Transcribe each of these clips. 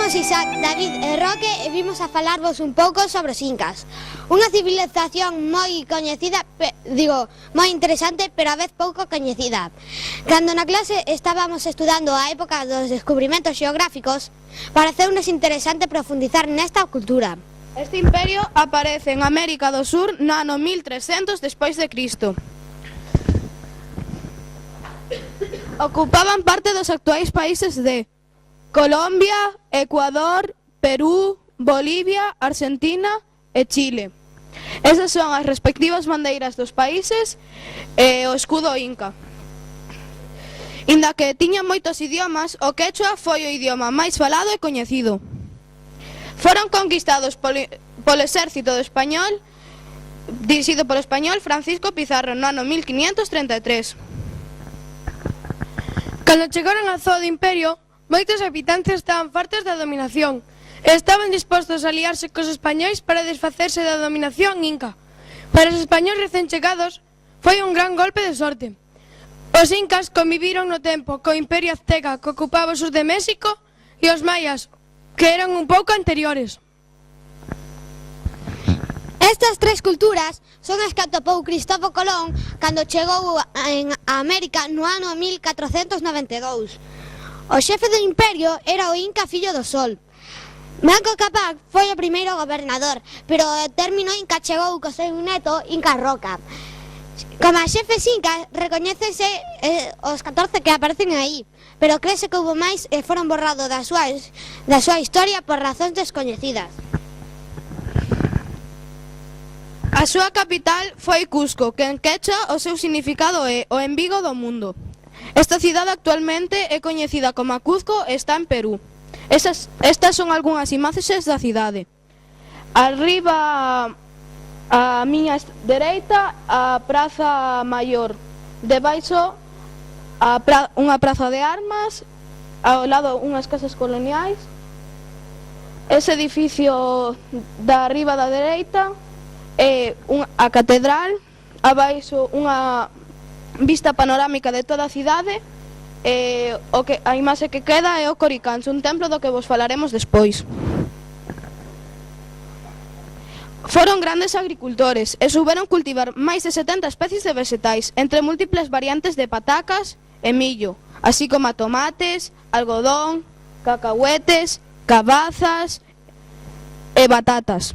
Somos Isaac, David e Roque e vimos a falarvos un pouco sobre os incas. Unha civilización moi coñecida, moi interesante, pero a vez pouco coñecida. Cando na clase estábamos estudando a época dos descubrimentos xeográficos, pareceunos interesante profundizar nesta cultura. Este imperio aparece en América do Sur no ano 1300 despois de Cristo. Ocupaban parte dos actuais países de Colombia, Ecuador, Perú, Bolivia, Argentina e Chile. Esas son as respectivas bandeiras dos países e o escudo inca. Inda que tiñan moitos idiomas, o quechua foi o idioma máis falado e coñecido. Foron conquistados polo exército do español, dirixido polo español Francisco Pizarro no ano 1533. Cando chegaron á zoa do imperio, moitos habitantes estaban fartos da dominación e estaban dispostos a aliarse cos españois para desfacerse da dominación inca. Para os españois recén chegados, foi un gran golpe de sorte. Os incas conviviron no tempo co imperio azteca que ocupaba o sur de México e os mayas, que eran un pouco anteriores. Estas tres culturas son as que atopou Cristóbal Colón cando chegou a América no ano 1492. O xefe do imperio era o Inca Fillo do Sol. Manco Cápac foi o primeiro gobernador, pero o término Inca chegou co seu neto Inca Roca. Como a xefes incas recoñécese os 14 que aparecen aí, pero crese que houve máis e foron borrados da súa historia por razóns descoñecidas. A súa capital foi Cusco, que en quechua o seu significado é o embigo do mundo. Esta cidade actualmente é coñecida como Cuzco e está en Perú. Estas son algunhas imaxes da cidade. Arriba, a miña dereita, a Praza Maior. Debaixo, unha praza de armas, ao lado unhas casas coloniais. Ese edificio da arriba da dereita é a catedral, abaixo unha vista panorámica de toda a cidade. A imaxe que queda é o Coricancho, un templo do que vos falaremos despois. Foron grandes agricultores e souberon cultivar máis de 70 especies de vegetais, entre múltiples variantes de patacas e millo, así como tomates, algodón, cacahuetes, cabazas e batatas.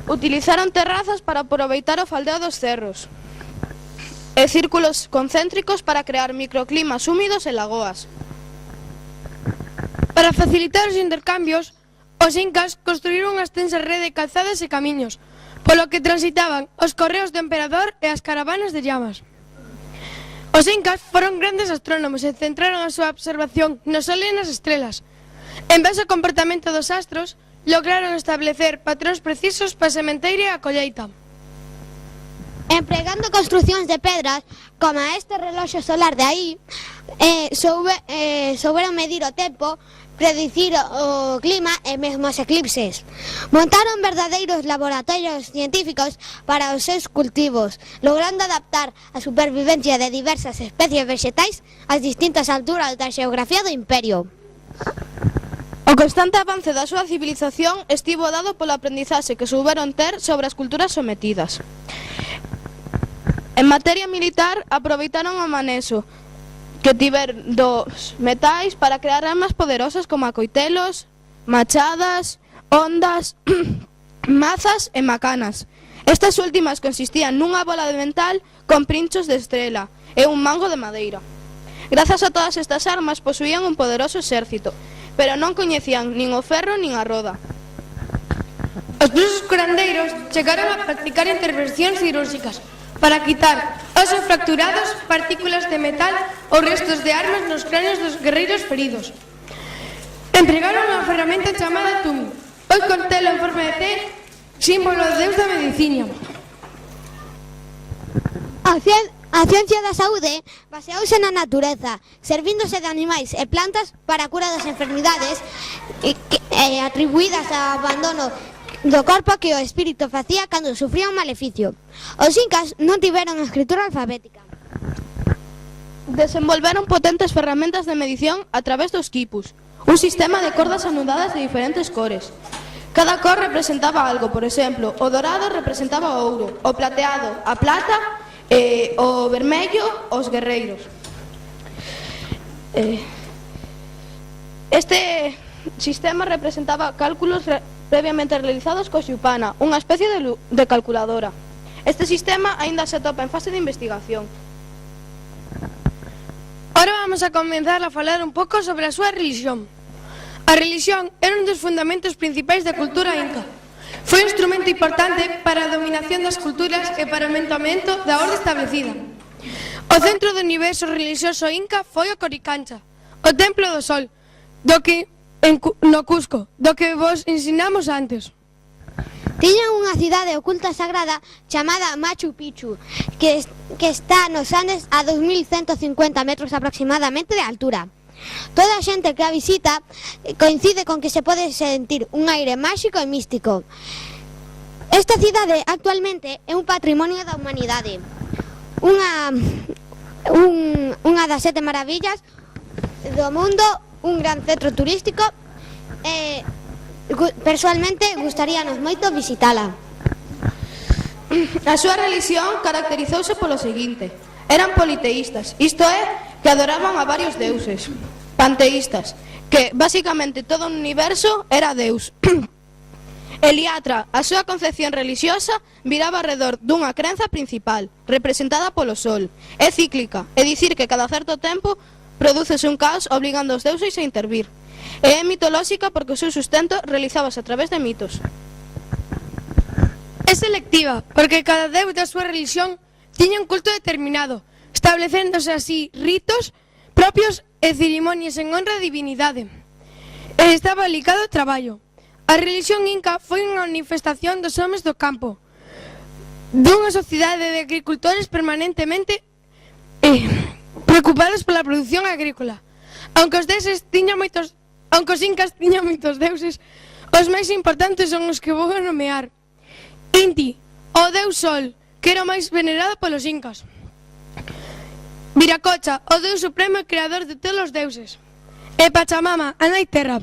Utilizaron terrazas para aproveitar o faldeo dos cerros e círculos concéntricos para crear microclimas húmidos e lagoas. Para facilitar os intercambios, os incas construíron unha extensa rede de calzadas e camiños, polo que transitaban os correos do emperador e as caravanas de llamas. Os incas foron grandes astrónomos e centraron a súa observación no sol e nas estrelas. En base ao comportamento dos astros, lograron establecer patróns precisos para a sementeira e a colleita. Empregando construcións de pedras, como este reloxo solar de aí, souberon medir o tempo, predicir o clima e mesmo os eclipses. Montaron verdadeiros laboratorios científicos para os seus cultivos, logrando adaptar a supervivencia de diversas especies vegetais ás distintas alturas da xeografía do imperio. O constante avance da súa civilización estivo dado polo aprendizaxe que souberon ter sobre as culturas sometidas. En materia militar, aproveitaron o manexo que tiveron dos metais para crear armas poderosas como coitelos, machadas, ondas, mazas e macanas. Estas últimas consistían nunha bola de metal con princhos de estrela e un mango de madeira. Grazas a todas estas armas posuían un poderoso exército, pero non coñecían nin o ferro nin a roda. Os nosos curandeiros chegaron a practicar intervencións cirúrxicas para quitar osos fracturados, partículas de metal ou restos de armas nos cráneos dos guerreiros feridos. Empregaron unha ferramenta chamada tumi, hoy cortelo en forma de T, símbolo de deus da medicina. A ciencia da saúde baseouse na natureza, servíndose de animais e plantas para a cura das enfermidades atribuídas ao abandono do corpo que o espírito facía cando sufría un maleficio. Os incas non tiveron escritura alfabética. Desenvolveron potentes ferramentas de medición a través dos quipus, un sistema de cordas anudadas de diferentes cores. Cada cor representaba algo, por exemplo, o dorado representaba o ouro, o plateado a plata, o vermello os guerreiros. Este sistema representaba cálculos previamente realizados co Xupana, unha especie de calculadora. Este sistema aínda se atopa en fase de investigación. Ahora vamos a comenzar a falar un pouco sobre a súa religión. A religión era un dos fundamentos principais da cultura inca. Foi un instrumento importante para a dominación das culturas e para o mentamento da orde establecida. O centro do universo religioso inca foi o Coricancha, o Templo do Sol, no Cusco, do que vos ensinamos antes. Tiñan unha cidade oculta sagrada chamada Machu Picchu, que está nos Andes a 2150 metros aproximadamente de altura. Toda a xente que a visita coincide con que se pode sentir un aire máxico e místico. Esta cidade actualmente é un patrimonio da humanidade, unha das 7 maravillas do mundo, un gran centro turístico e persoalmente gustaríanos moito visitala. A súa religión caracterizouse polo seguinte: eran politeístas, isto é, que adoraban a varios deuses. Panteístas, que basicamente todo o universo era Deus. Eliatra, a súa concepción religiosa viraba alrededor dunha crenza principal, representada polo Sol. É cíclica, é dicir que cada certo tempo prodúcese un caos obligando os deuses a intervir. E é mitolóxica porque o seu sustento realizábase a través de mitos. É selectiva, porque cada deus da súa religión tiña un culto determinado, establecéndose así ritos propios e cerimonias en honra da divinidade. E estaba ligado ao traballo. A religión inca foi unha manifestación dos homes do campo, dunha sociedade de agricultores permanentemente preocupados pola produción agrícola. Aunque os incas tiñan moitos deuses, os máis importantes son os que vou nomear. Inti, o deus Sol, que era o máis venerado polos incas. Viracocha, o deus supremo e creador de todos os deuses. E Pachamama, a nai terra.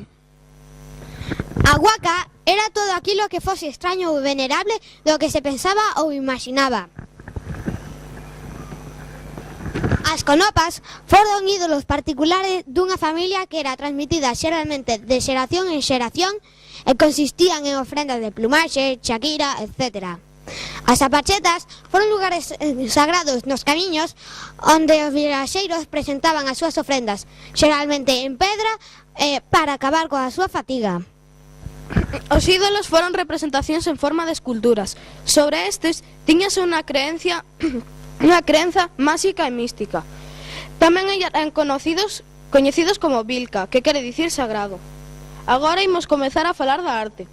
A Huaca era todo aquilo que fose extraño ou venerable do que se pensaba ou imaginaba. As conopas foron ídolos particulares dunha familia que era transmitida xeralmente de xeración en xeración e consistían en ofrendas de plumaxe, chaquira, etc. As apachetas foron lugares sagrados nos camiños onde os viaxeiros presentaban as súas ofrendas, xeralmente en pedra, para acabar coa súa fatiga. Os ídolos foron representacións en forma de esculturas. Sobre estes tiñase unha crenza máxica e mística. Tamén eran coñecidos como Vilca, que quere dicir sagrado. Agora imos comezar a falar da arte.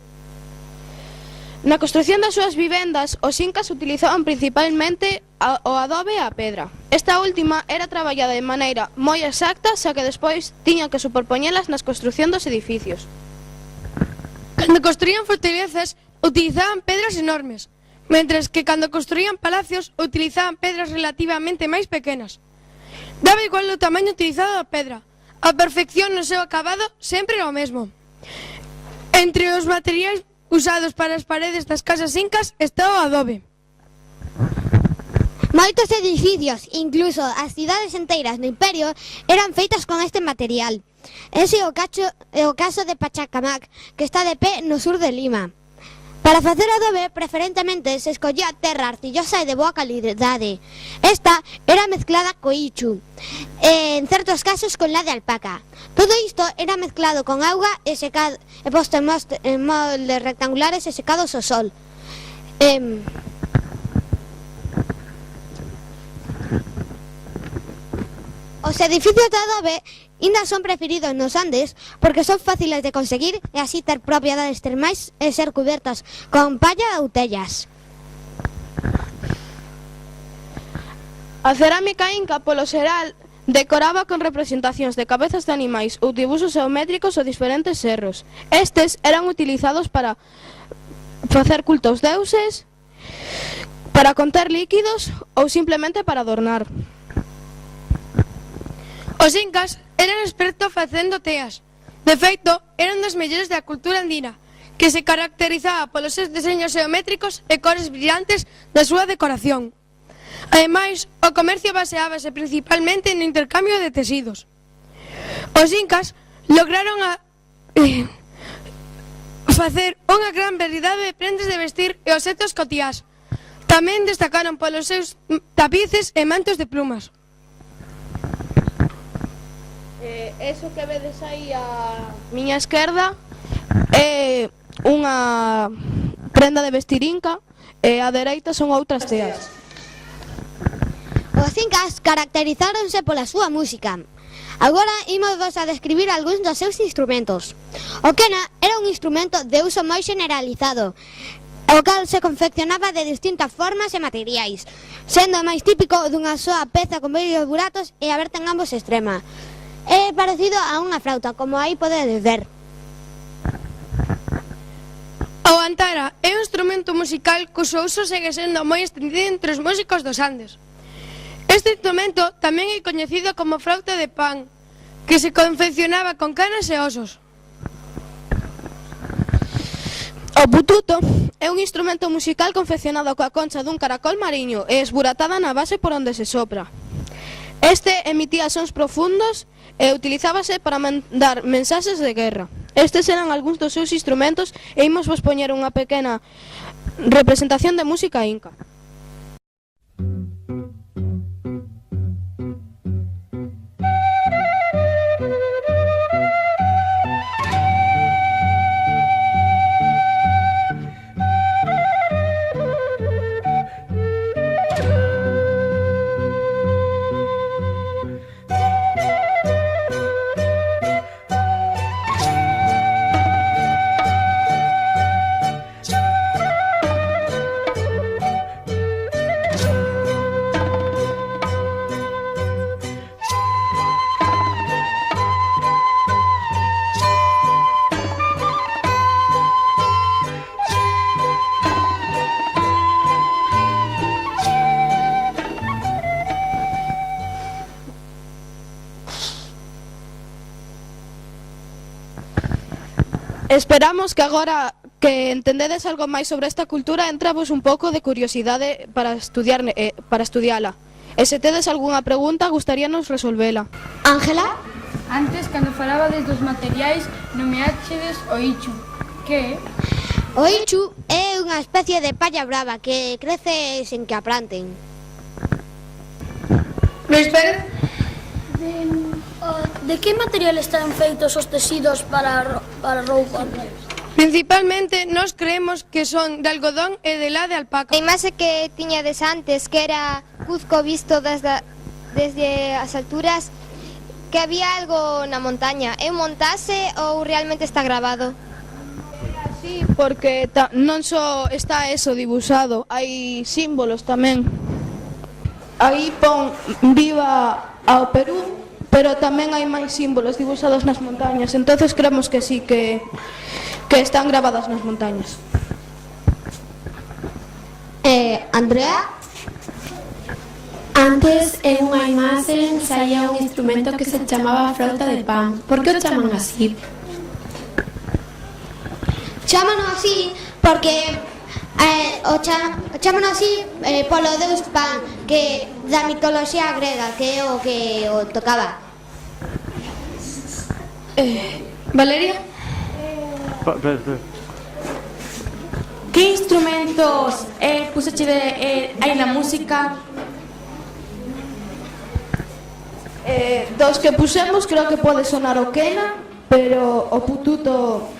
Na construción das súas vivendas, os incas utilizaban principalmente o adobe e a pedra. Esta última era traballada de maneira moi exacta, xa que despois tiñan que superpoñelas nas construción dos edificios. Cando construían fortalezas, utilizaban pedras enormes, mentres que cando construían palacios, utilizaban pedras relativamente máis pequenas. Daba igual o tamaño utilizado da pedra, a perfección no seu acabado sempre era o mesmo. Entre os materiais usados para as paredes das casas incas está o adobe. Moitos edificios, incluso as cidades enteiras do imperio, eran feitas con este material. Ese é o caso de Pachacamac, que está de pé no sur de Lima. Para facer adobe, preferentemente se escollía terra arcillosa e de boa calidade. Esta era mezclada co ichu, en certos casos con la de alpaca. Todo isto era mezclado con auga e posto en moldes rectangulares e secados ao sol. Os edificios de adobe ainda son preferidos nos Andes porque son fáciles de conseguir e así ter propiedades termais e ser cubertas con palla ou tellas. A cerámica inca, polo xeral, decoraba con representacións de cabezas de animais ou dibuxos geométricos ou diferentes cerros. Estes eran utilizados para facer culto aos deuses, para conter líquidos ou simplemente para adornar. Os incas eran expertos facendo teas, De feito, eran das mellores da cultura andina, que se caracterizaba polos seus deseños geométricos e cores brillantes da súa decoración. Ademais, o comercio baseábase principalmente no intercambio de tecidos. Os incas lograron facer unha gran variedade de prendas de vestir e obxectos cotiás. Tamén destacaron polos seus tapices e mantos de plumas. Eso que vedes aí a miña esquerda é unha prenda de vestir inca e a dereita son outras teas. Os incas caracterizáronse pola súa música. Agora imos vos a describir algúns dos seus instrumentos. O quena era un instrumento de uso moi generalizado, o cal se confeccionaba de distintas formas e materiais, sendo máis típico dunha soa peza con varios buratos e aberta en ambos extremos. É parecido a unha flauta, como aí podedes ver. O antara é un instrumento musical cuxo uso segue sendo moi estendido entre os músicos dos Andes. Este instrumento tamén é coñecido como flauta de pan, que se confeccionaba con canas e osos. O pututo é un instrumento musical confeccionado coa concha dun caracol mariño e esburatada na base por onde se sopra. Este emitía sons profundos e utilizábase para mandar mensaxes de guerra. Estes eran algúns dos seus instrumentos e imos vos poñer unha pequena representación de música inca. Esperamos que agora que entendedes algo máis sobre esta cultura entravos un pouco de curiosidade para estudiala. E se tedes algunha pregunta, gustaríanos resolvela. Ángela? Antes, cando falabades dos materiais, nomeáchedes o ichu. Que é? O ichu é unha especie de palla brava que crece sen que a planten. Luis Pérez? De que material están feitos os tecidos para roupa? Principalmente nós creemos que son de algodón e de lã de alpaca. A imaxe que tiñades antes, que era Cuzco visto desde as alturas, que había algo na montaña. É un montaxe ou realmente está grabado? Sí, porque non só está eso dibuixado, hai símbolos tamén. Aí pon viva ao Perú, pero tamén hai máis símbolos dibuixados nas montañas, entonces creemos que sí, que están grabadas nas montañas. Andrea? Antes, en unha imaxe, saía un instrumento que se chamaba flauta de pan. Por que o chaman así? Chámano así porque chámano así polo deus Pan, que da mitoloxía grega, que é o que o tocaba. Valeria? Que instrumentos puxeche hai na música? Dos que puxemos creo que pode sonar o quena, pero o pututo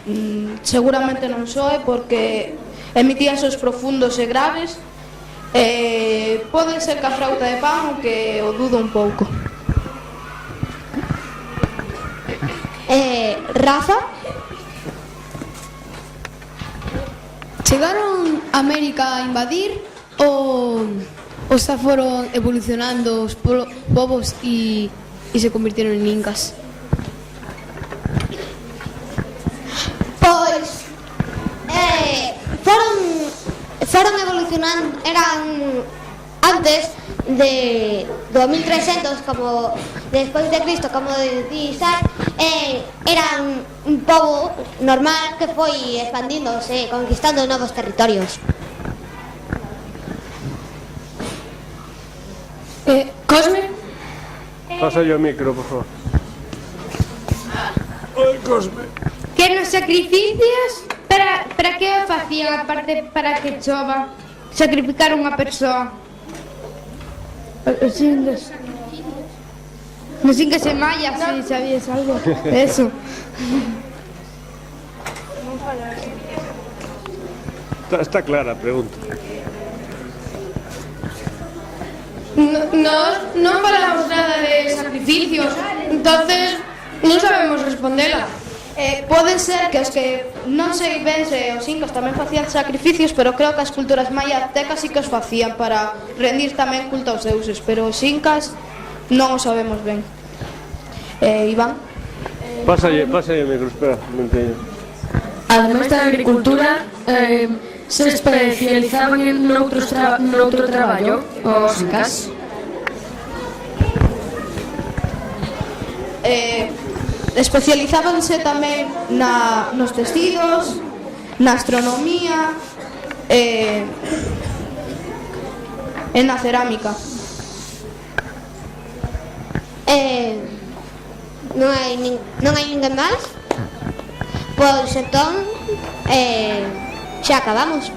seguramente non soe porque emitía sons profundos e graves. Pode ser que a flauta de pan, que o dudo un pouco. Rafa? Chegaron a América a invadir ou xa foron evolucionando os povos e se convirtieron en incas? Pois foron evolucionando, eran antes do 1300 como despois de Cristo, como dixar, eran un pobo normal que foi expandíndose, conquistando novos territorios. Cosme? Pasa yo o micro, por favor. Ai, Cosme. Que nos sacrificios para que o facían aparte para que chova? Sacrificar unha persoa. Os indios. Nos incas e mayas, si sabías algo. Eso. Está clara a pregunta. Non falamos nada de sacrificios, entonces non sabemos respondela. Pode ser que os que non sei ben se os incas tamén facían sacrificios, pero creo que as culturas maya aztecas sí que os facían para rendir tamén culto aos deuses, pero os incas non o sabemos ben. Iván? Pasa o micro, espera, non teño. Ademais da agricultura, se especializaban noutro traballo, os incas. Especializábanse tamén nos tecidos, na astronomía e na cerámica. Non hai ninguén máis? Pois entón xa acabamos.